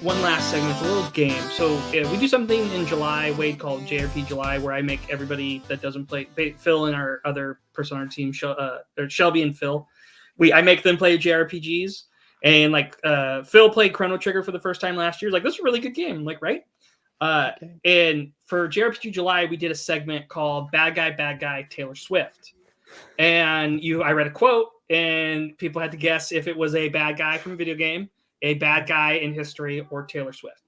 one last segment. It's a little game. So we do something in July, Wade, called JRP July, where I make everybody that doesn't play, Phil and our other person on our team, Shelby and Phil, I make them play JRPGs. And like Phil played Chrono Trigger for the first time last year. Like, this is a really good game. I'm like, right? Okay. And for JRPG July, we did a segment called Bad Guy, Taylor Swift. And I read a quote, and people had to guess if it was a bad guy from a video game, a bad guy in history, or Taylor Swift.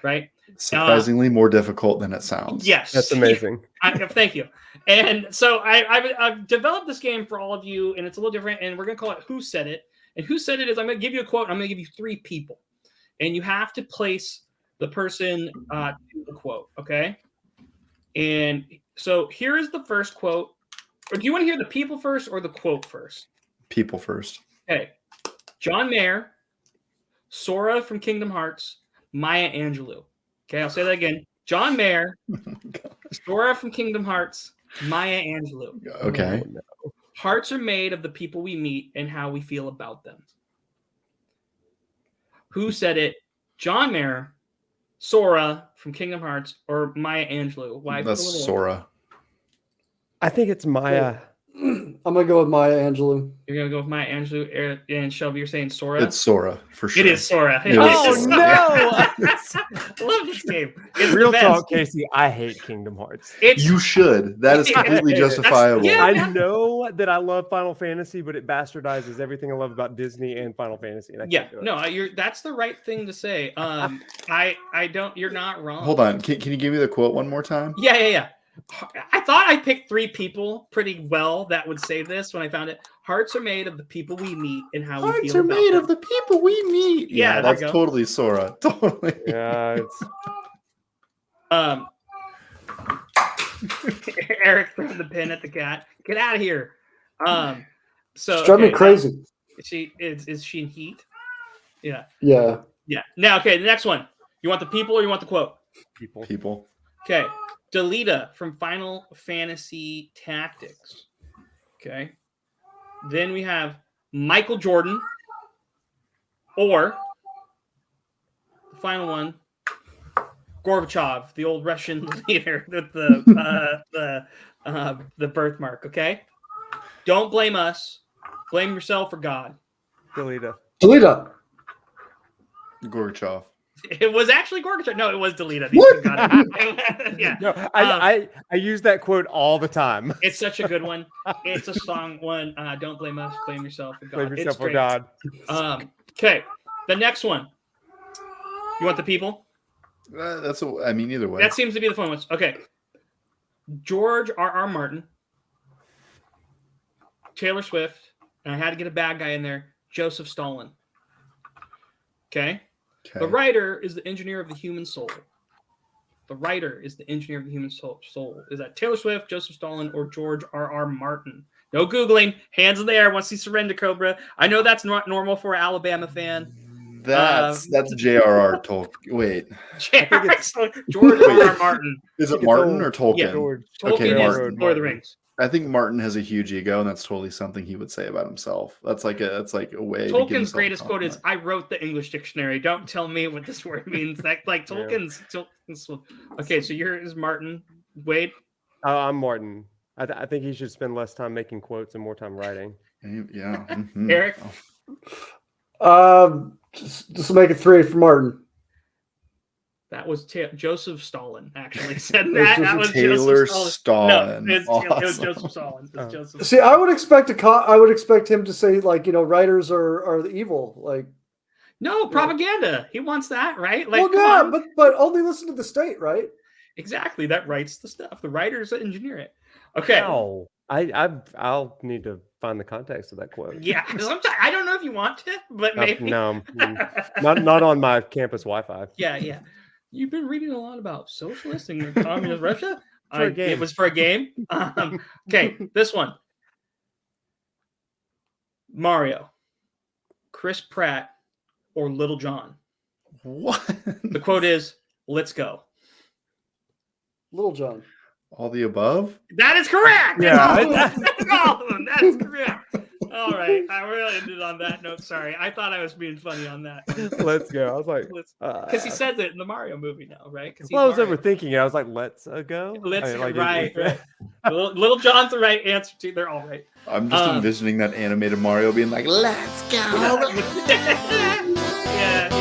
Right? Surprisingly more difficult than it sounds. Yes. That's amazing. Thank you. And so I've developed this game for all of you, and it's a little different, and we're going to call it Who Said It. And Who Said It is I'm going to give you a quote, and I'm going to give you 3 people. And you have to place the person to the quote, okay? And so here is the first quote. Or do you want to hear the people first or the quote first? People first. Okay. John Mayer, Sora from Kingdom Hearts, Maya Angelou. Okay, I'll say that again. John Mayer, Sora from Kingdom Hearts, Maya Angelou. Okay. Hearts are made of the people we meet and how we feel about them. Who said it? John Mayer, Sora from Kingdom Hearts, or Maya Angelou? Why? That's Sora. I think it's Maya. I'm gonna go with Maya Angelou. You're gonna go with Maya Angelou, and Shelby, you're saying Sora? It's Sora for sure. It is Sora. Oh no! I love this game. It's Real talk, Casey. I hate Kingdom Hearts. You should. That is completely justifiable. I know that I love Final Fantasy, but it bastardizes everything I love about Disney and Final Fantasy. And that's the right thing to say. I don't. You're not wrong. Hold on. Can you give me the quote one more time? Yeah. I thought I picked 3 people pretty well that would say this when I found it. Hearts are made of the people we meet and how we feel about them. Hearts are made of the people we meet. Yeah, that's totally Sora. Totally. Yeah, it's... Eric threw the pin at the cat. Get out of here. So it's driving me crazy. Is she in heat? Yeah. Yeah. Now, okay, the next one. You want the people or you want the quote? People. Okay. Delita from Final Fantasy Tactics. Okay. Then we have Michael Jordan, or the final one, Gorbachev, the old Russian leader with the birthmark. Okay. Don't blame us. Blame yourself or God. Delita. Gorbachev. It was actually Gorbachev. No, it was Delita. Yeah. No, I use that quote all the time. It's such a good one. It's a song one. Don't blame us. Blame yourself for God. Blame yourself for God. Okay. The next one. You want the people? Either way. That seems to be the fun ones. Okay. George R.R. Martin, Taylor Swift, and I had to get a bad guy in there, Joseph Stalin. Okay. The writer is the engineer of the human soul. Is that Taylor Swift, Joseph Stalin, or George R.R. Martin? No Googling. Hands in the air once you surrender, Cobra. I know that's not normal for an Alabama fan. That's J.R.R. Tolkien. Wait. George R.R. Martin. Is it Martin or Tolkien? Yeah, Tolkien is Lord of the Rings. I think Martin has a huge ego, and that's totally something he would say about himself. That's like a way. Tolkien's greatest quote is, "I wrote the English dictionary. Don't tell me what this word means." That Tolkien's. Okay, so yours is Martin. Wade. I'm Martin. I think he should spend less time making quotes and more time writing. Yeah. Mm-hmm. Eric. Just make it 3 for Martin. That was Joseph Stalin actually said that. That was Taylor Stalin. No, it was Joseph Stalin. See, I would expect him to say, like, writers are the evil. Like, no propaganda. He wants that, right? Like, well, yeah, but only listen to the state, right? Exactly. That writes the stuff. The writers engineer it. Okay. Wow. I'll need to find the context of that quote. Yeah, sometimes I don't know if you want to, but maybe no, not on my campus Wi-Fi. Yeah. You've been reading a lot about socialist and communist Russia. For a game. It was for a game. Okay, this one. Mario, Chris Pratt, or Little John. What? The quote is, "Let's go." Little John. All the above? That is correct. Yeah. All of them. That is correct. All right. I really ended on that note. Sorry, I thought I was being funny on that. Let's go. I was like, Because he says it in the Mario movie now, right? well, I was Mario. overthinking it. I was like, let's go. Let's I mean, like, right. Little John's the right answer to. They're all right. I'm just envisioning that animated Mario being like, "Let's go." Yeah.